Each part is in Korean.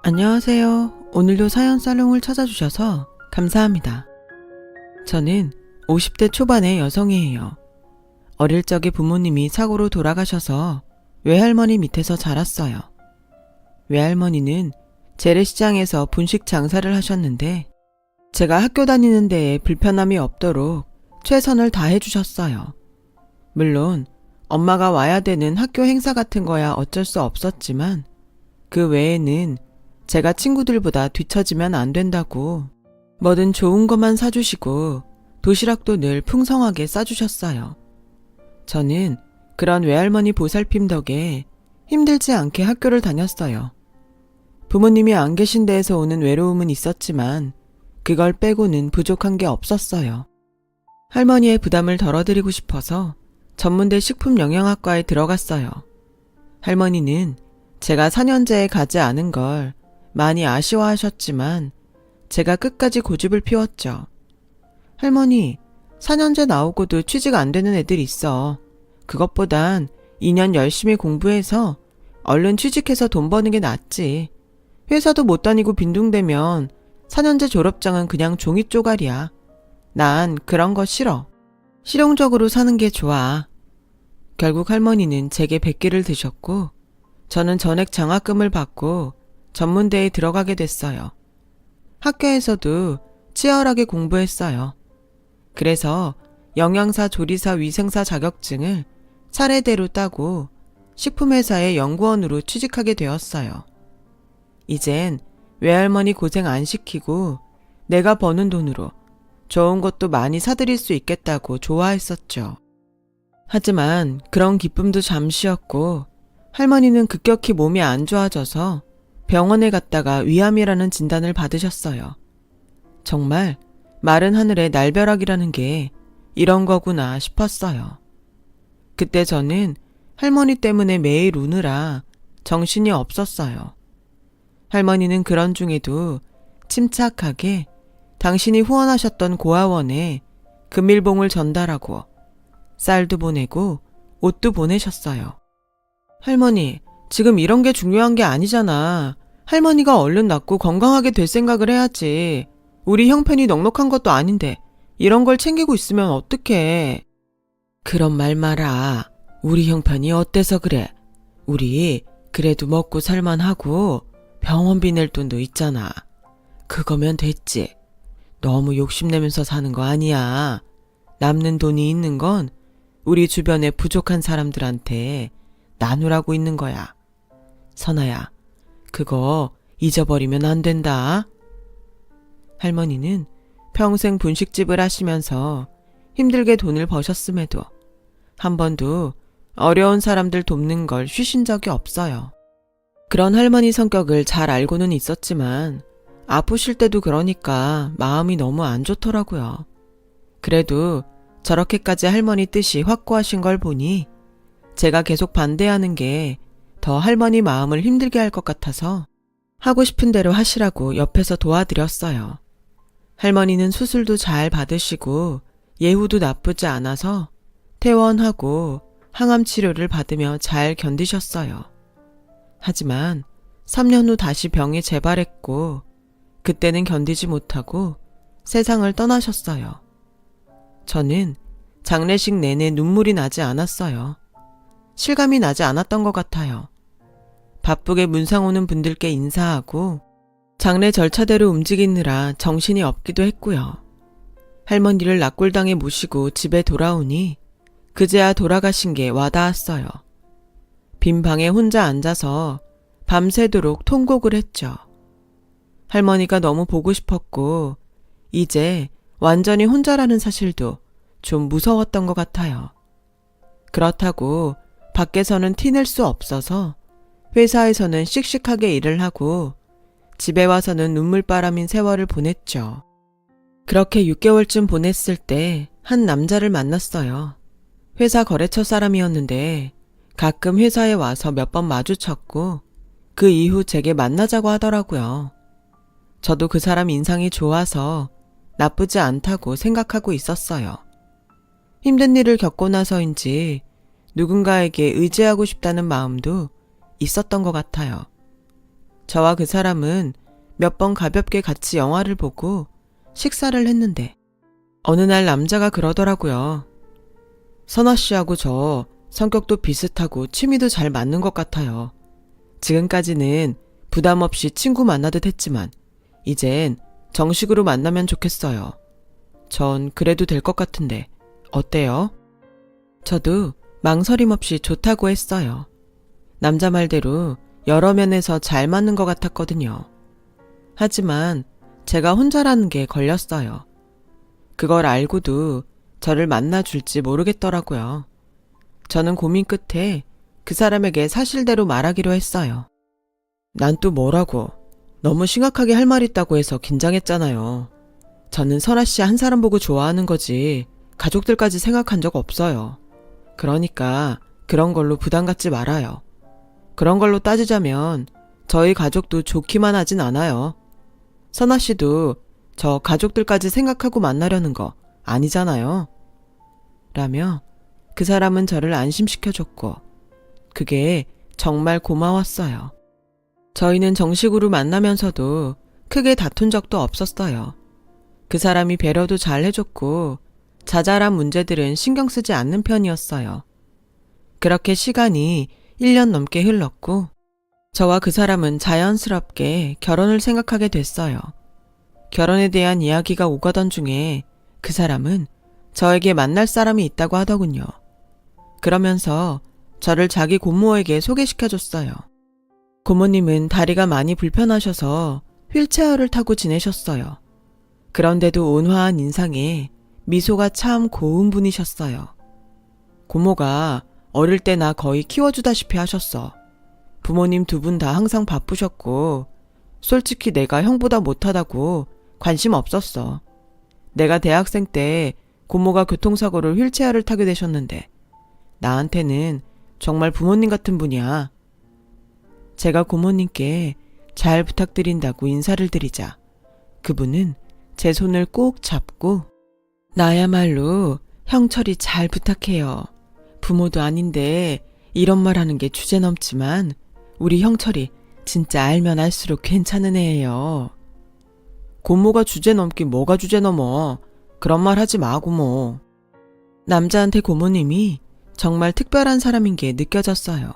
안녕하세요. 오늘도 사연 살롱을 찾아주셔서 감사합니다. 저는 50대 초반의 여성이에요. 어릴 적에 부모님이 사고로 돌아가셔서 외할머니 밑에서 자랐어요. 외할머니는 재래시장에서 분식 장사를 하셨는데 제가 학교 다니는 데에 불편함이 없도록 최선을 다해 주셨어요. 물론 엄마가 와야 되는 학교 행사 같은 거야 어쩔 수 없었지만 그 외에는 제가 친구들보다 뒤처지면 안 된다고 뭐든 좋은 것만 사주시고 도시락도 늘 풍성하게 싸주셨어요. 저는 그런 외할머니 보살핌 덕에 힘들지 않게 학교를 다녔어요. 부모님이 안 계신 데에서 오는 외로움은 있었지만 그걸 빼고는 부족한 게 없었어요. 할머니의 부담을 덜어드리고 싶어서 전문대 식품영양학과에 들어갔어요. 할머니는 제가 4년제에 가지 않은 걸 많이 아쉬워하셨지만 제가 끝까지 고집을 피웠죠. 할머니, 4년제 나오고도 취직 안 되는 애들 있어. 그것보단 2년 열심히 공부해서 얼른 취직해서 돈 버는 게 낫지. 회사도 못 다니고 빈둥대면 4년제 졸업장은 그냥 종이 쪼가리야. 난 그런 거 싫어. 실용적으로 사는 게 좋아. 결국 할머니는 제게 100개를 드셨고 저는 전액 장학금을 받고 전문대에 들어가게 됐어요. 학교에서도 치열하게 공부했어요. 그래서 영양사, 조리사, 위생사 자격증을 차례대로 따고 식품회사의 연구원으로 취직하게 되었어요. 이젠 외할머니 고생 안 시키고 내가 버는 돈으로 좋은 것도 많이 사드릴 수 있겠다고 좋아했었죠. 하지만 그런 기쁨도 잠시였고 할머니는 급격히 몸이 안 좋아져서 병원에 갔다가 위암이라는 진단을 받으셨어요. 정말 마른 하늘의 날벼락이라는 게 이런 거구나 싶었어요. 그때 저는 할머니 때문에 매일 우느라 정신이 없었어요. 할머니는 그런 중에도 침착하게 당신이 후원하셨던 고아원에 금일봉을 전달하고 쌀도 보내고 옷도 보내셨어요. 할머니, 지금 이런 게 중요한 게 아니잖아. 할머니가 얼른 낫고 건강하게 될 생각을 해야지. 우리 형편이 넉넉한 것도 아닌데 이런 걸 챙기고 있으면 어떡해. 그런 말 마라. 우리 형편이 어때서 그래. 우리 그래도 먹고 살만하고 병원비 낼 돈도 있잖아. 그거면 됐지. 너무 욕심내면서 사는 거 아니야. 남는 돈이 있는 건 우리 주변에 부족한 사람들한테 나누라고 있는 거야. 선아야, 그거 잊어버리면 안 된다. 할머니는 평생 분식집을 하시면서 힘들게 돈을 버셨음에도 한 번도 어려운 사람들 돕는 걸 쉬신 적이 없어요. 그런 할머니 성격을 잘 알고는 있었지만 아프실 때도 그러니까 마음이 너무 안 좋더라고요. 그래도 저렇게까지 할머니 뜻이 확고하신 걸 보니 제가 계속 반대하는 게 더 할머니 마음을 힘들게 할 것 같아서 하고 싶은 대로 하시라고 옆에서 도와드렸어요. 할머니는 수술도 잘 받으시고 예후도 나쁘지 않아서 퇴원하고 항암 치료를 받으며 잘 견디셨어요. 하지만 3년 후 다시 병이 재발했고 그때는 견디지 못하고 세상을 떠나셨어요. 저는 장례식 내내 눈물이 나지 않았어요. 실감이 나지 않았던 것 같아요. 바쁘게 문상 오는 분들께 인사하고 장례 절차대로 움직이느라 정신이 없기도 했고요. 할머니를 낙골당에 모시고 집에 돌아오니 그제야 돌아가신 게 와닿았어요. 빈 방에 혼자 앉아서 밤새도록 통곡을 했죠. 할머니가 너무 보고 싶었고 이제 완전히 혼자라는 사실도 좀 무서웠던 것 같아요. 그렇다고 밖에서는 티낼 수 없어서 회사에서는 씩씩하게 일을 하고 집에 와서는 눈물바람인 세월을 보냈죠. 그렇게 6개월쯤 보냈을 때 한 남자를 만났어요. 회사 거래처 사람이었는데 가끔 회사에 와서 몇 번 마주쳤고 그 이후 제게 만나자고 하더라고요. 저도 그 사람 인상이 좋아서 나쁘지 않다고 생각하고 있었어요. 힘든 일을 겪고 나서인지 누군가에게 의지하고 싶다는 마음도 있었던 것 같아요. 저와 그 사람은 몇 번 가볍게 같이 영화를 보고 식사를 했는데 어느 날 남자가 그러더라고요. 선아 씨하고 저 성격도 비슷하고 취미도 잘 맞는 것 같아요. 지금까지는 부담 없이 친구 만나듯 했지만 이젠 정식으로 만나면 좋겠어요. 전 그래도 될 것 같은데 어때요? 저도 망설임 없이 좋다고 했어요. 남자 말대로 여러 면에서 잘 맞는 것 같았거든요. 하지만 제가 혼자라는 게 걸렸어요. 그걸 알고도 저를 만나줄지 모르겠더라고요. 저는 고민 끝에 그 사람에게 사실대로 말하기로 했어요. 난 또 뭐라고? 너무 심각하게 할 말 있다고 해서 긴장했잖아요. 저는 설아 씨 한 사람 보고 좋아하는 거지 가족들까지 생각한 적 없어요. 그러니까 그런 걸로 부담 갖지 말아요. 그런 걸로 따지자면 저희 가족도 좋기만 하진 않아요. 선아 씨도 저 가족들까지 생각하고 만나려는 거 아니잖아요. 라며 그 사람은 저를 안심시켜줬고 그게 정말 고마웠어요. 저희는 정식으로 만나면서도 크게 다툰 적도 없었어요. 그 사람이 배려도 잘 해줬고 자잘한 문제들은 신경 쓰지 않는 편이었어요. 그렇게 시간이 1년 넘게 흘렀고 저와 그 사람은 자연스럽게 결혼을 생각하게 됐어요. 결혼에 대한 이야기가 오가던 중에 그 사람은 저에게 만날 사람이 있다고 하더군요. 그러면서 저를 자기 고모에게 소개시켜줬어요. 고모님은 다리가 많이 불편하셔서 휠체어를 타고 지내셨어요. 그런데도 온화한 인상에 미소가 참 고운 분이셨어요. 고모가 어릴 때 나 거의 키워주다시피 하셨어. 부모님 두 분 다 항상 바쁘셨고 솔직히 내가 형보다 못하다고 관심 없었어. 내가 대학생 때 고모가 교통사고로 휠체어를 타게 되셨는데 나한테는 정말 부모님 같은 분이야. 제가 고모님께 잘 부탁드린다고 인사를 드리자 그분은 제 손을 꼭 잡고 나야말로 형철이 잘 부탁해요. 부모도 아닌데 이런 말 하는 게 주제넘지만 우리 형철이 진짜 알면 알수록 괜찮은 애예요. 고모가 주제넘긴 뭐가 주제넘어. 그런 말 하지 마 고모. 남자한테 고모님이 정말 특별한 사람인 게 느껴졌어요.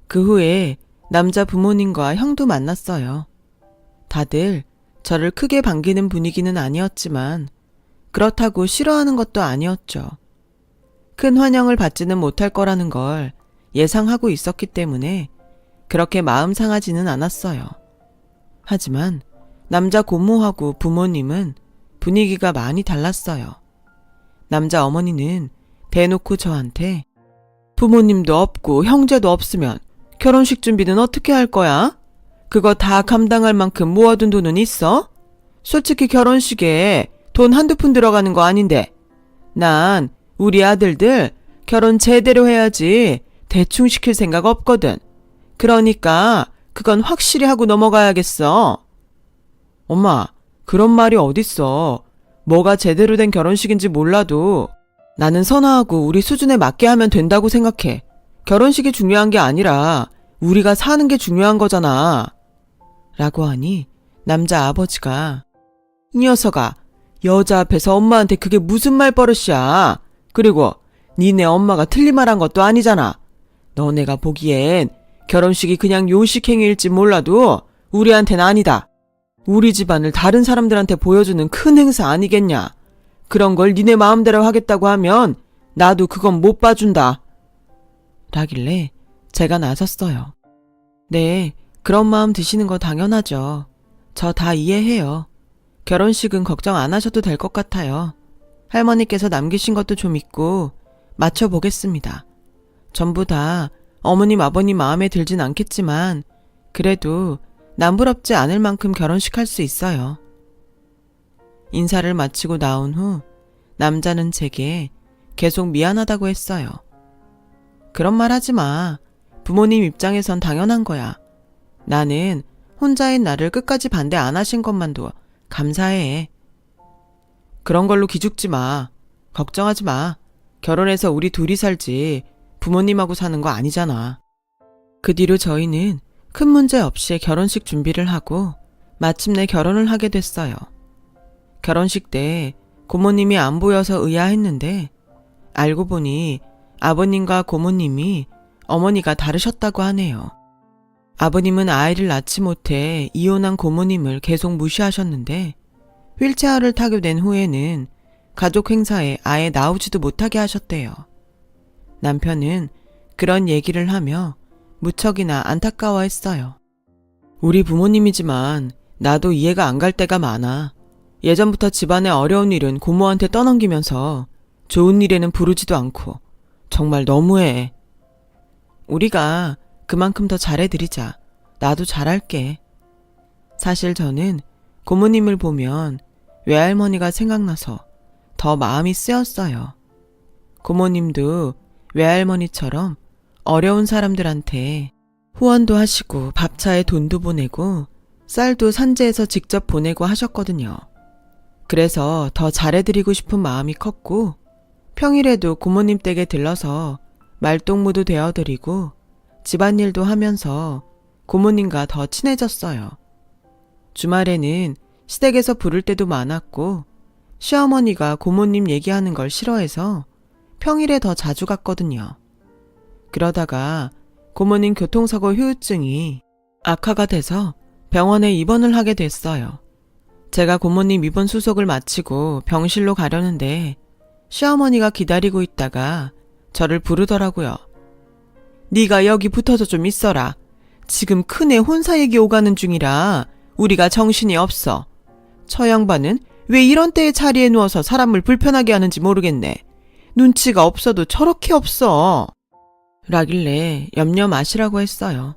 그 후에 남자 부모님과 형도 만났어요. 다들 저를 크게 반기는 분위기는 아니었지만 그렇다고 싫어하는 것도 아니었죠. 큰 환영을 받지는 못할 거라는 걸 예상하고 있었기 때문에 그렇게 마음 상하지는 않았어요. 하지만 남자 고모하고 부모님은 분위기가 많이 달랐어요. 남자 어머니는 대놓고 저한테 부모님도 없고 형제도 없으면 결혼식 준비는 어떻게 할 거야? 그거 다 감당할 만큼 모아둔 돈은 있어? 솔직히 결혼식에 돈 한두 푼 들어가는 거 아닌데 난 우리 아들들 결혼 제대로 해야지 대충 시킬 생각 없거든. 그러니까 그건 확실히 하고 넘어가야겠어. 엄마, 그런 말이 어딨어. 뭐가 제대로 된 결혼식인지 몰라도 나는 선아하고 우리 수준에 맞게 하면 된다고 생각해. 결혼식이 중요한 게 아니라 우리가 사는 게 중요한 거잖아. 라고 하니 남자 아버지가 이 녀석아, 여자 앞에서 엄마한테 그게 무슨 말버릇이야. 그리고 니네 엄마가 틀린 말 한 것도 아니잖아. 너네가 보기엔 결혼식이 그냥 요식행위일지 몰라도 우리한텐 아니다. 우리 집안을 다른 사람들한테 보여주는 큰 행사 아니겠냐. 그런 걸 니네 마음대로 하겠다고 하면 나도 그건 못 봐준다. 라길래 제가 나섰어요. 네, 그런 마음 드시는 거 당연하죠. 저 다 이해해요. 결혼식은 걱정 안 하셔도 될 것 같아요. 할머니께서 남기신 것도 좀 있고 맞춰보겠습니다. 전부 다 어머님 아버님 마음에 들진 않겠지만 그래도 남부럽지 않을 만큼 결혼식 할 수 있어요. 인사를 마치고 나온 후 남자는 제게 계속 미안하다고 했어요. 그런 말 하지 마. 부모님 입장에선 당연한 거야. 나는 혼자인 나를 끝까지 반대 안 하신 것만도 감사해. 그런 걸로 기죽지 마. 걱정하지 마. 결혼해서 우리 둘이 살지 부모님하고 사는 거 아니잖아. 그 뒤로 저희는 큰 문제 없이 결혼식 준비를 하고 마침내 결혼을 하게 됐어요. 결혼식 때 고모님이 안 보여서 의아했는데 알고 보니 아버님과 고모님이 어머니가 다르셨다고 하네요. 아버님은 아이를 낳지 못해 이혼한 고모님을 계속 무시하셨는데 휠체어를 타게 된 후에는 가족 행사에 아예 나오지도 못하게 하셨대요. 남편은 그런 얘기를 하며 무척이나 안타까워했어요. 우리 부모님이지만 나도 이해가 안 갈 때가 많아. 예전부터 집안의 어려운 일은 고모한테 떠넘기면서 좋은 일에는 부르지도 않고 정말 너무해. 우리가 그만큼 더 잘해드리자. 나도 잘할게. 사실 저는 고모님을 보면 외할머니가 생각나서 더 마음이 쓰였어요. 고모님도 외할머니처럼 어려운 사람들한테 후원도 하시고 밥차에 돈도 보내고 쌀도 산지에서 직접 보내고 하셨거든요. 그래서 더 잘해드리고 싶은 마음이 컸고 평일에도 고모님 댁에 들러서 말동무도 되어드리고 집안일도 하면서 고모님과 더 친해졌어요. 주말에는 시댁에서 부를 때도 많았고 시어머니가 고모님 얘기하는 걸 싫어해서 평일에 더 자주 갔거든요. 그러다가 고모님 교통사고 후유증이 악화가 돼서 병원에 입원을 하게 됐어요. 제가 고모님 입원 수속을 마치고 병실로 가려는데 시어머니가 기다리고 있다가 저를 부르더라고요. 네가 여기 붙어서 좀 있어라. 지금 큰애 혼사 얘기 오가는 중이라 우리가 정신이 없어. 저 양반은 왜 이런 때에 자리에 누워서 사람을 불편하게 하는지 모르겠네. 눈치가 없어도 저렇게 없어. 라길래 염려 마시라고 했어요.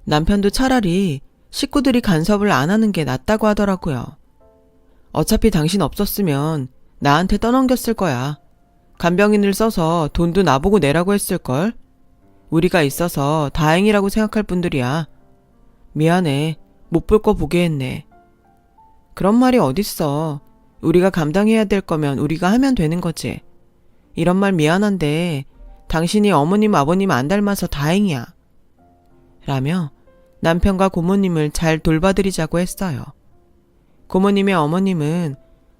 남편도 차라리 식구들이 간섭을 안 하는 게 낫다고 하더라고요. 어차피 당신 없었으면 나한테 떠넘겼을 거야. 간병인을 써서 돈도 나보고 내라고 했을걸. 우리가 있어서 다행이라고 생각할 분들이야. 미안해. 못 볼 거 보게 했네. 그런 말이 어딨어. 우리가 감당해야 될 거면 우리가 하면 되는 거지. 이런 말 미안한데 당신이 어머님 아버님 안 닮아서 다행이야. 라며 남편과 고모님을 잘 돌봐드리자고 했어요. 고모님의 어머님은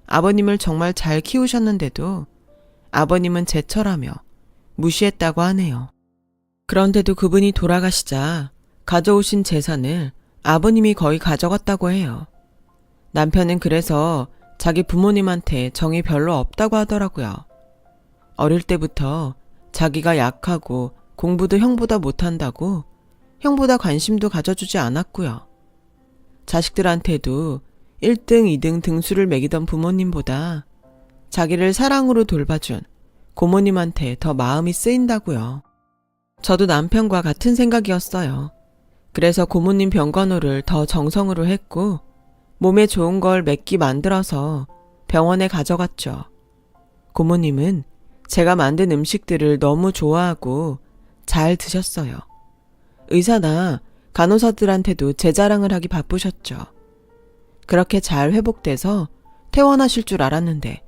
아버님을 정말 잘 키우셨는데도 아버님은 제철하며 무시했다고 하네요. 그런데도 그분이 돌아가시자 가져오신 재산을 아버님이 거의 가져갔다고 해요. 남편은 그래서 자기 부모님한테 정이 별로 없다고 하더라고요. 어릴 때부터 자기가 약하고 공부도 형보다 못한다고 형보다 관심도 가져주지 않았고요. 자식들한테도 1등, 2등 등수를 매기던 부모님보다 자기를 사랑으로 돌봐준 고모님한테 더 마음이 쓰인다고요. 저도 남편과 같은 생각이었어요. 그래서 고모님 병간호를 더 정성으로 했고 몸에 좋은 걸 몇 끼 만들어서 병원에 가져갔죠. 고모님은 제가 만든 음식들을 너무 좋아하고 잘 드셨어요. 의사나 간호사들한테도 제 자랑을 하기 바쁘셨죠. 그렇게 잘 회복돼서 퇴원하실 줄 알았는데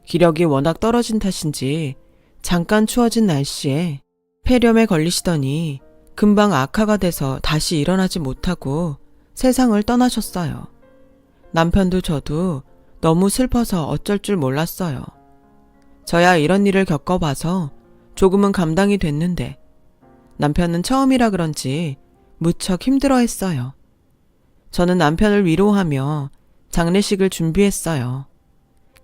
기력이 워낙 떨어진 탓인지 잠깐 추워진 날씨에 폐렴에 걸리시더니 금방 악화가 돼서 다시 일어나지 못하고 세상을 떠나셨어요. 남편도 저도 너무 슬퍼서 어쩔 줄 몰랐어요. 저야 이런 일을 겪어봐서 조금은 감당이 됐는데 남편은 처음이라 그런지 무척 힘들어했어요. 저는 남편을 위로하며 장례식을 준비했어요.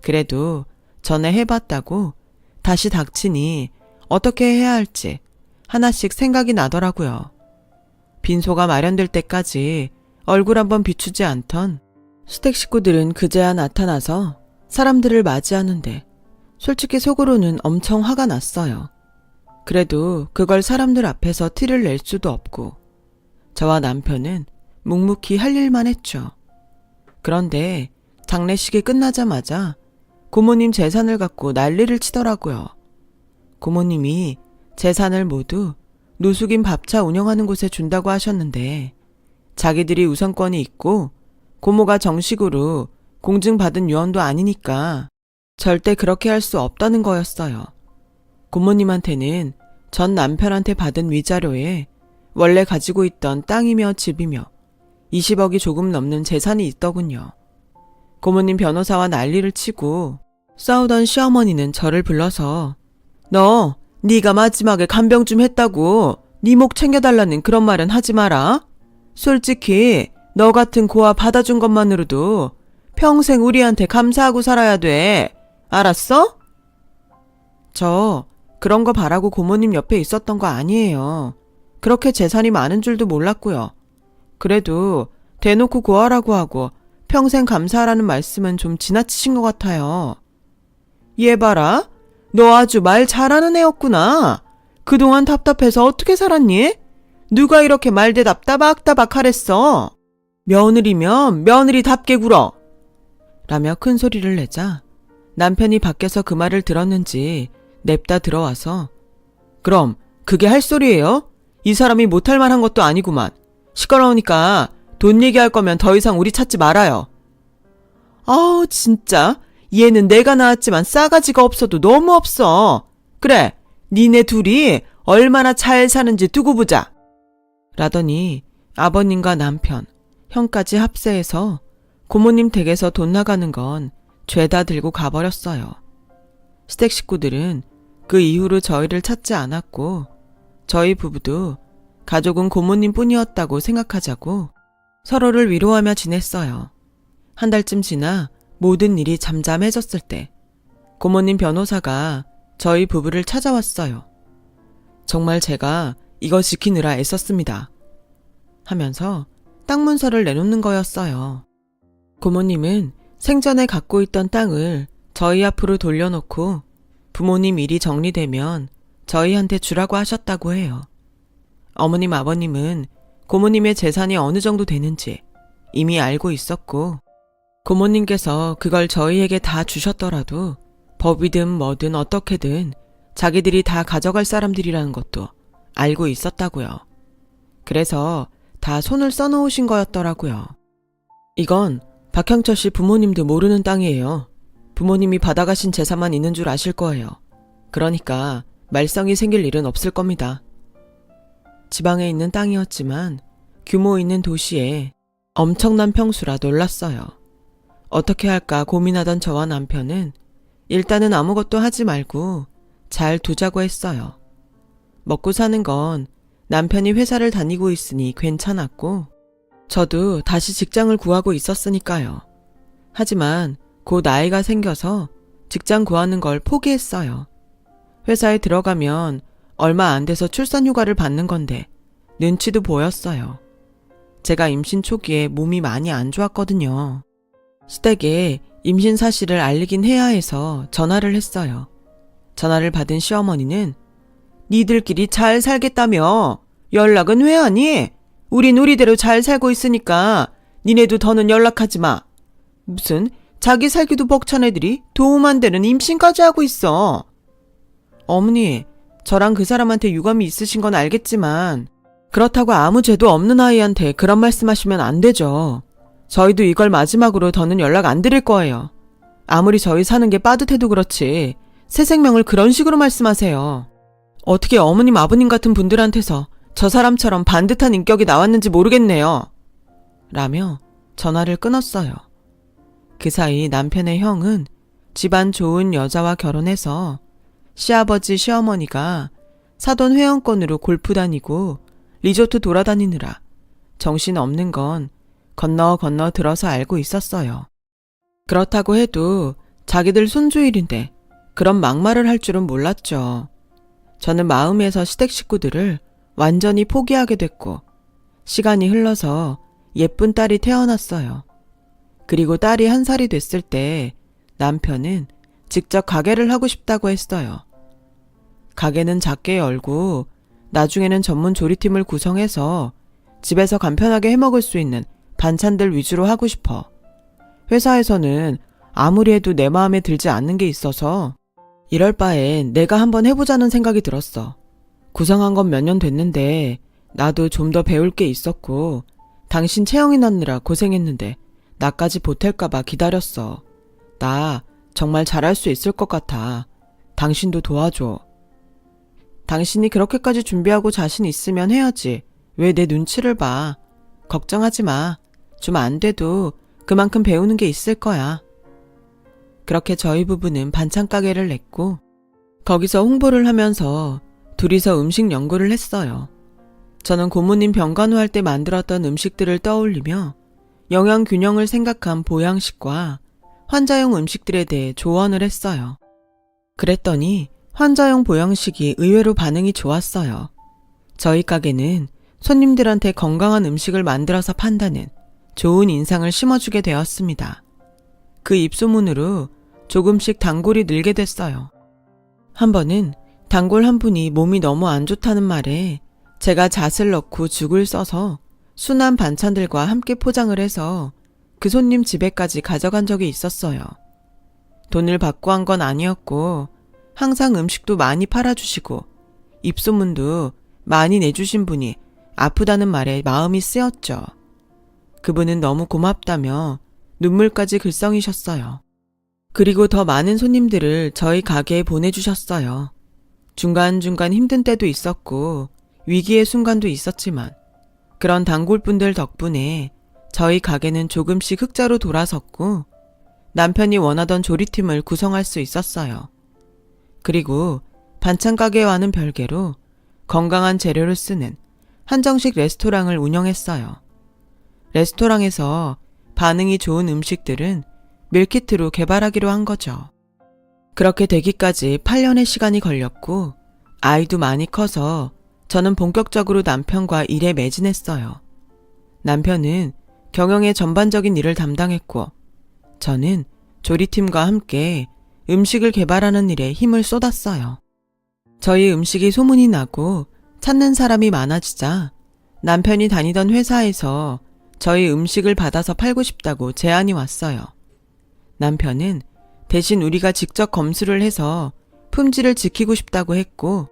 그래도 전에 해봤다고 다시 닥치니 어떻게 해야 할지 하나씩 생각이 나더라고요. 빈소가 마련될 때까지 얼굴 한번 비추지 않던 시댁 식구들은 그제야 나타나서 사람들을 맞이하는데 솔직히 속으로는 엄청 화가 났어요. 그래도 그걸 사람들 앞에서 티를 낼 수도 없고 저와 남편은 묵묵히 할 일만 했죠. 그런데 장례식이 끝나자마자 고모님 재산을 갖고 난리를 치더라고요. 고모님이 재산을 모두 노숙인 밥차 운영하는 곳에 준다고 하셨는데 자기들이 우선권이 있고 고모가 정식으로 공증받은 유언도 아니니까 절대 그렇게 할 수 없다는 거였어요. 고모님한테는 전 남편한테 받은 위자료에 원래 가지고 있던 땅이며 집이며 20억이 조금 넘는 재산이 있더군요. 고모님 변호사와 난리를 치고 싸우던 시어머니는 저를 불러서 너 네가 마지막에 간병 좀 했다고 네 목 챙겨달라는 그런 말은 하지 마라. 솔직히 너 같은 고아 받아준 것만으로도 평생 우리한테 감사하고 살아야 돼. 알았어? 저 그런 거 바라고 고모님 옆에 있었던 거 아니에요. 그렇게 재산이 많은 줄도 몰랐고요. 그래도 대놓고 고아라고 하고 평생 감사하라는 말씀은 좀 지나치신 것 같아요. 얘 봐라. 너 아주 말 잘하는 애였구나. 그동안 답답해서 어떻게 살았니? 누가 이렇게 말대답 따박따박 하랬어. 며느리면 며느리답게 굴어. 라며 큰 소리를 내자 남편이 밖에서 그 말을 들었는지 냅다 들어와서 그럼 그게 할 소리예요? 이 사람이 못할 만한 것도 아니구만. 시끄러우니까 돈 얘기할 거면 더 이상 우리 찾지 말아요. 아우 진짜 얘는 내가 낳았지만 싸가지가 없어도 너무 없어. 그래 니네 둘이 얼마나 잘 사는지 두고 보자. 라더니 아버님과 남편, 형까지 합세해서 고모님 댁에서 돈 나가는 건 죄다 들고 가버렸어요. 시댁 식구들은 그 이후로 저희를 찾지 않았고 저희 부부도 가족은 고모님 뿐이었다고 생각하자고 서로를 위로하며 지냈어요. 한 달쯤 지나 모든 일이 잠잠해졌을 때 고모님 변호사가 저희 부부를 찾아왔어요. 정말 제가 이거 지키느라 애썼습니다. 하면서 땅 문서를 내놓는 거였어요. 고모님은 생전에 갖고 있던 땅을 저희 앞으로 돌려놓고 부모님 일이 정리되면 저희한테 주라고 하셨다고 해요. 어머님 아버님은 고모님의 재산이 어느 정도 되는지 이미 알고 있었고 고모님께서 그걸 저희에게 다 주셨더라도 법이든 뭐든 어떻게든 자기들이 다 가져갈 사람들이라는 것도 알고 있었다고요. 그래서 다 손을 써놓으신 거였더라고요. 이건 박형철 씨 부모님도 모르는 땅이에요. 부모님이 받아가신 재산만 있는 줄 아실 거예요. 그러니까 말썽이 생길 일은 없을 겁니다. 지방에 있는 땅이었지만 규모 있는 도시에 엄청난 평수라 놀랐어요. 어떻게 할까 고민하던 저와 남편은 일단은 아무것도 하지 말고 잘 두자고 했어요. 먹고 사는 건 남편이 회사를 다니고 있으니 괜찮았고 저도 다시 직장을 구하고 있었으니까요. 하지만 곧 나이가 생겨서 직장 구하는 걸 포기했어요. 회사에 들어가면 얼마 안 돼서 출산휴가를 받는 건데 눈치도 보였어요. 제가 임신 초기에 몸이 많이 안 좋았거든요. 시댁에 임신 사실을 알리긴 해야 해서 전화를 했어요. 전화를 받은 시어머니는 니들끼리 잘 살겠다며 연락은 왜 하니? 우린 우리대로 잘 살고 있으니까 니네도 더는 연락하지 마. 무슨 자기 살기도 벅찬 애들이 도움 안 되는 임신까지 하고 있어. 어머니, 저랑 그 사람한테 유감이 있으신 건 알겠지만 그렇다고 아무 죄도 없는 아이한테 그런 말씀하시면 안 되죠. 저희도 이걸 마지막으로 더는 연락 안 드릴 거예요. 아무리 저희 사는 게 빠듯해도 그렇지 새 생명을 그런 식으로 말씀하세요. 어떻게 어머님 아버님 같은 분들한테서 저 사람처럼 반듯한 인격이 나왔는지 모르겠네요. 라며 전화를 끊었어요. 그 사이 남편의 형은 집안 좋은 여자와 결혼해서 시아버지 시어머니가 사돈 회원권으로 골프 다니고 리조트 돌아다니느라 정신없는 건 건너 들어서 알고 있었어요. 그렇다고 해도 자기들 손주일인데 그런 막말을 할 줄은 몰랐죠. 저는 마음에서 시댁 식구들을 완전히 포기하게 됐고 시간이 흘러서 예쁜 딸이 태어났어요. 그리고 딸이 1살이 됐을 때 남편은 직접 가게를 하고 싶다고 했어요. 가게는 작게 열고 나중에는 전문 조리팀을 구성해서 집에서 간편하게 해먹을 수 있는 반찬들 위주로 하고 싶어. 회사에서는 아무리 해도 내 마음에 들지 않는 게 있어서 이럴 바엔 내가 한번 해보자는 생각이 들었어. 구성한 건 몇 년 됐는데 나도 좀 더 배울 게 있었고 당신 체형이 낳느라 고생했는데 나까지 보탤까봐 기다렸어. 나 정말 잘할 수 있을 것 같아. 당신도 도와줘. 당신이 그렇게까지 준비하고 자신 있으면 해야지. 왜 내 눈치를 봐. 걱정하지 마. 좀 안 돼도 그만큼 배우는 게 있을 거야. 그렇게 저희 부부는 반찬 가게를 냈고 거기서 홍보를 하면서 둘이서 음식 연구를 했어요. 저는 고모님 병간호할 때 만들었던 음식들을 떠올리며 영양 균형을 생각한 보양식과 환자용 음식들에 대해 조언을 했어요. 그랬더니 환자용 보양식이 의외로 반응이 좋았어요. 저희 가게는 손님들한테 건강한 음식을 만들어서 판다는 좋은 인상을 심어주게 되었습니다. 그 입소문으로 조금씩 단골이 늘게 됐어요. 한 번은 단골 한 분이 몸이 너무 안 좋다는 말에 제가 잣을 넣고 죽을 써서 순한 반찬들과 함께 포장을 해서 그 손님 집에까지 가져간 적이 있었어요. 돈을 받고 한 건 아니었고 항상 음식도 많이 팔아주시고 입소문도 많이 내주신 분이 아프다는 말에 마음이 쓰였죠. 그분은 너무 고맙다며 눈물까지 글썽이셨어요. 그리고 더 많은 손님들을 저희 가게에 보내주셨어요. 중간중간 힘든 때도 있었고 위기의 순간도 있었지만 그런 단골분들 덕분에 저희 가게는 조금씩 흑자로 돌아섰고 남편이 원하던 조리팀을 구성할 수 있었어요. 그리고 반찬 가게와는 별개로 건강한 재료를 쓰는 한정식 레스토랑을 운영했어요. 레스토랑에서 반응이 좋은 음식들은 밀키트로 개발하기로 한 거죠. 그렇게 되기까지 8년의 시간이 걸렸고 아이도 많이 커서 저는 본격적으로 남편과 일에 매진했어요. 남편은 경영의 전반적인 일을 담당했고 저는 조리팀과 함께 음식을 개발하는 일에 힘을 쏟았어요. 저희 음식이 소문이 나고 찾는 사람이 많아지자 남편이 다니던 회사에서 저희 음식을 받아서 팔고 싶다고 제안이 왔어요. 남편은 대신 우리가 직접 검수를 해서 품질을 지키고 싶다고 했고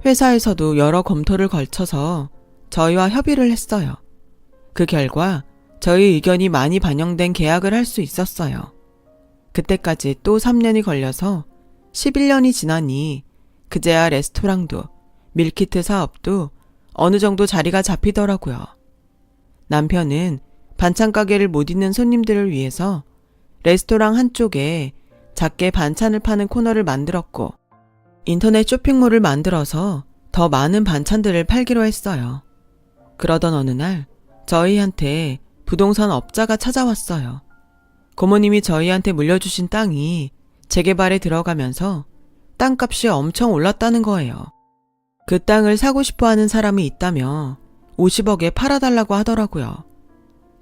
회사에서도 여러 검토를 걸쳐서 저희와 협의를 했어요. 그 결과 저희 의견이 많이 반영된 계약을 할 수 있었어요. 그때까지 또 3년이 걸려서 11년이 지나니 그제야 레스토랑도 밀키트 사업도 어느 정도 자리가 잡히더라고요. 남편은 반찬 가게를 못 잇는 손님들을 위해서 레스토랑 한쪽에 작게 반찬을 파는 코너를 만들었고 인터넷 쇼핑몰을 만들어서 더 많은 반찬들을 팔기로 했어요. 그러던 어느 날 저희한테 부동산 업자가 찾아왔어요. 고모님이 저희한테 물려주신 땅이 재개발에 들어가면서 땅값이 엄청 올랐다는 거예요. 그 땅을 사고 싶어 하는 사람이 있다며 50억에 팔아달라고 하더라고요.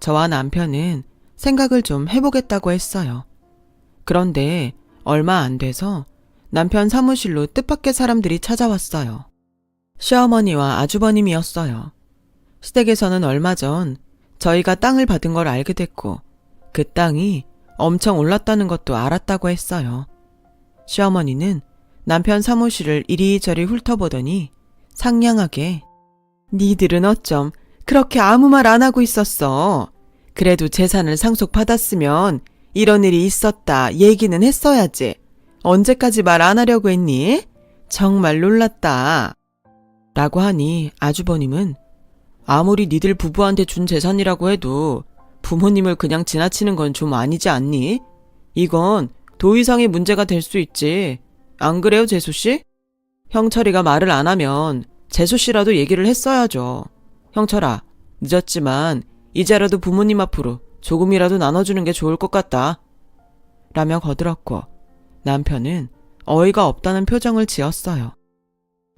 저와 남편은 생각을 좀 해보겠다고 했어요. 그런데 얼마 안 돼서 남편 사무실로 뜻밖의 사람들이 찾아왔어요. 시어머니와 아주버님이었어요. 시댁에서는 얼마 전 저희가 땅을 받은 걸 알게 됐고 그 땅이 엄청 올랐다는 것도 알았다고 했어요. 시어머니는 남편 사무실을 이리저리 훑어보더니 상냥하게 니들은 어쩜 그렇게 아무 말 안 하고 있었어. 그래도 재산을 상속받았으면 이런 일이 있었다 얘기는 했어야지. 언제까지 말 안 하려고 했니? 정말 놀랐다. 라고 하니 아주버님은 아무리 니들 부부한테 준 재산이라고 해도 부모님을 그냥 지나치는 건 좀 아니지 않니? 이건 도의상의 문제가 될 수 있지. 안 그래요, 재수씨? 형철이가 말을 안 하면 재수씨라도 얘기를 했어야죠. 형철아, 늦었지만 이제라도 부모님 앞으로 조금이라도 나눠주는 게 좋을 것 같다. 라며 거들었고 남편은 어이가 없다는 표정을 지었어요.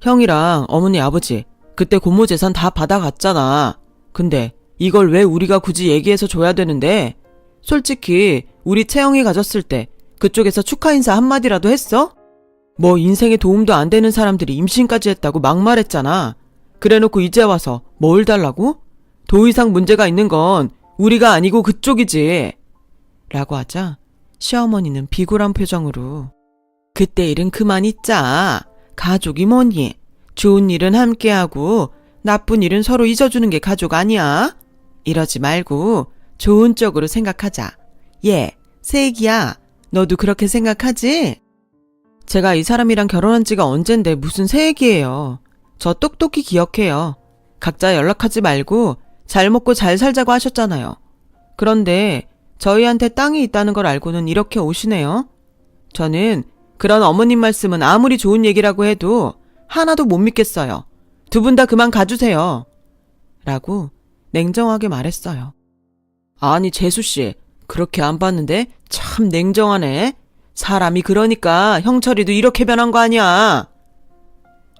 형이랑 어머니 아버지 그때 고모 재산 다 받아갔잖아. 근데 이걸 왜 우리가 굳이 얘기해서 줘야 되는데? 솔직히 우리 채영이 가졌을 때 그쪽에서 축하 인사 한마디라도 했어? 뭐 인생에 도움도 안 되는 사람들이 임신까지 했다고 막말했잖아. 그래놓고 이제 와서 뭘 달라고? 도의상 문제가 있는 건 우리가 아니고 그쪽이지. 라고 하자 시어머니는 비굴한 표정으로 그때 일은 그만 잊자. 가족이 뭐니? 좋은 일은 함께하고 나쁜 일은 서로 잊어주는 게 가족 아니야? 이러지 말고 좋은 쪽으로 생각하자. 얘, 새애기야. 너도 그렇게 생각하지? 제가 이 사람이랑 결혼한 지가 언젠데 무슨 새애기예요. 저 똑똑히 기억해요. 각자 연락하지 말고 잘 먹고 잘 살자고 하셨잖아요. 그런데 저희한테 땅이 있다는 걸 알고는 이렇게 오시네요. 저는 그런 어머님 말씀은 아무리 좋은 얘기라고 해도 하나도 못 믿겠어요. 두 분 다 그만 가주세요. 라고 냉정하게 말했어요. 아니 재수씨, 그렇게 안 봤는데 참 냉정하네. 사람이 그러니까 형철이도 이렇게 변한 거 아니야.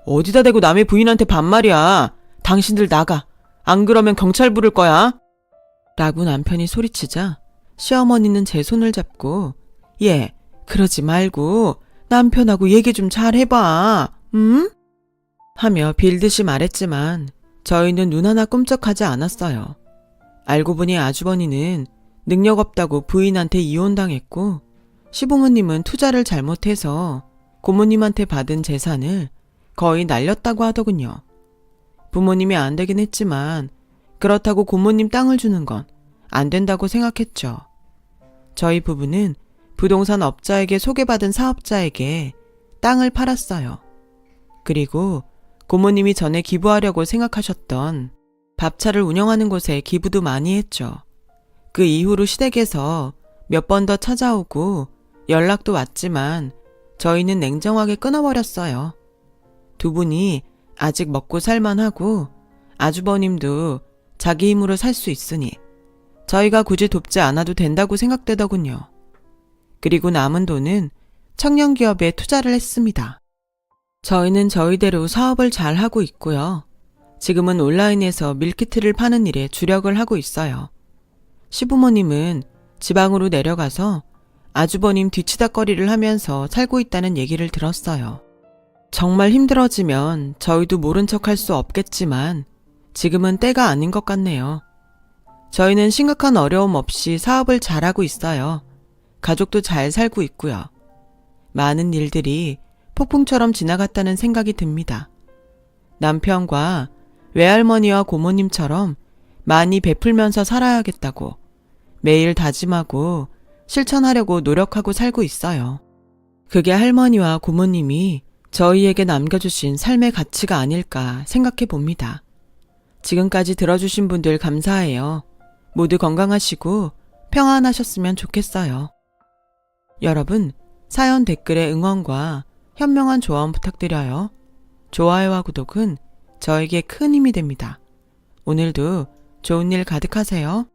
어디다 대고 남의 부인한테 반말이야. 당신들 나가. 안 그러면 경찰 부를 거야. 라고 남편이 소리치자 시어머니는 제 손을 잡고 얘, 그러지 말고 남편하고 얘기 좀 잘 해봐. 응? 하며 빌듯이 말했지만 저희는 눈 하나 꼼짝하지 않았어요. 알고 보니 아주버니는 능력 없다고 부인한테 이혼당했고 시부모님은 투자를 잘못해서 고모님한테 받은 재산을 거의 날렸다고 하더군요. 부모님이 안 되긴 했지만 그렇다고 고모님 땅을 주는 건 안 된다고 생각했죠. 저희 부부는 부동산 업자에게 소개받은 사업자에게 땅을 팔았어요. 그리고 고모님이 전에 기부하려고 생각하셨던 밥차를 운영하는 곳에 기부도 많이 했죠. 그 이후로 시댁에서 몇 번 더 찾아오고 연락도 왔지만 저희는 냉정하게 끊어버렸어요. 두 분이 아직 먹고 살만하고 아주버님도 자기 힘으로 살 수 있으니 저희가 굳이 돕지 않아도 된다고 생각되더군요. 그리고 남은 돈은 청년기업에 투자를 했습니다. 저희는 저희대로 사업을 잘 하고 있고요. 지금은 온라인에서 밀키트를 파는 일에 주력을 하고 있어요. 시부모님은 지방으로 내려가서 아주버님 뒤치다꺼리를 하면서 살고 있다는 얘기를 들었어요. 정말 힘들어지면 저희도 모른 척 할 수 없겠지만 지금은 때가 아닌 것 같네요. 저희는 심각한 어려움 없이 사업을 잘하고 있어요. 가족도 잘 살고 있고요. 많은 일들이 폭풍처럼 지나갔다는 생각이 듭니다. 남편과 외할머니와 고모님처럼 많이 베풀면서 살아야겠다고 매일 다짐하고 실천하려고 노력하고 살고 있어요. 그게 할머니와 고모님이 저희에게 남겨주신 삶의 가치가 아닐까 생각해 봅니다. 지금까지 들어주신 분들 감사해요. 모두 건강하시고 평안하셨으면 좋겠어요. 여러분, 사연 댓글에 응원과 현명한 조언 부탁드려요. 좋아요와 구독은 저에게 큰 힘이 됩니다. 오늘도 좋은 일 가득하세요.